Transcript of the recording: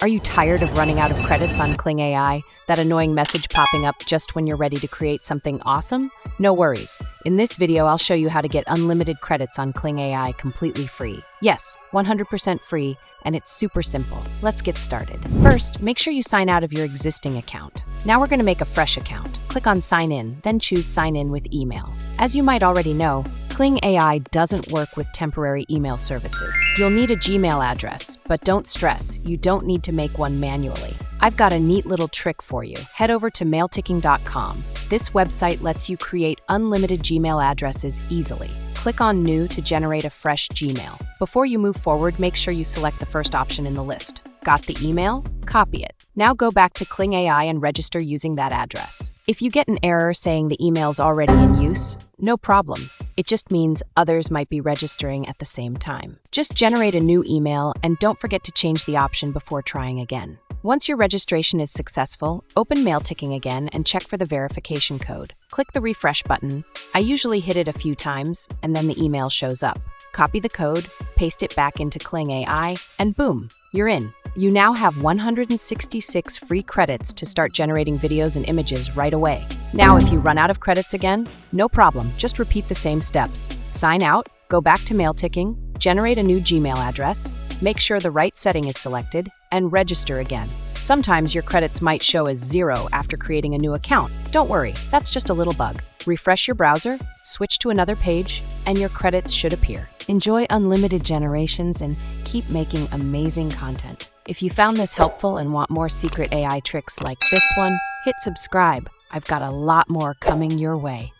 Are you tired of running out of credits on Kling AI? That annoying message popping up just when you're ready to create something awesome? No worries. In this video, I'll show you how to get unlimited credits on Kling AI completely free. Yes, 100% free, and it's super simple. Let's get started. First, make sure you sign out of your existing account. Now we're going to make a fresh account. Click on Sign In, then choose Sign In with Email. As you might already know, Kling AI doesn't work with temporary email services. You'll need a Gmail address, but don't stress, you don't need to make one manually. I've got a neat little trick for you. Head over to mailticking.com. This website lets you create unlimited Gmail addresses easily. Click on New to generate a fresh Gmail. Before you move forward, make sure you select the first option in the list. Got the email? Copy it. Now go back to Kling AI and register using that address. If you get an error saying the email's already in use, no problem. It just means others might be registering at the same time. Just generate a new email and don't forget to change the option before trying again. Once your registration is successful, open Mailticking again and check for the verification code. Click the refresh button. I usually hit it a few times, and then the email shows up. Copy the code, paste it back into Kling AI, and boom, you're in. You now have 166 free credits to start generating videos and images right away. Now, if you run out of credits again, no problem, just repeat the same steps. Sign out, go back to Mailticking, generate a new Gmail address, make sure the right setting is selected, and register again. Sometimes your credits might show as 0 after creating a new account. Don't worry, that's just a little bug. Refresh your browser, switch to another page, and your credits should appear. Enjoy unlimited generations and keep making amazing content. If you found this helpful and want more secret AI tricks like this one, hit subscribe. I've got a lot more coming your way.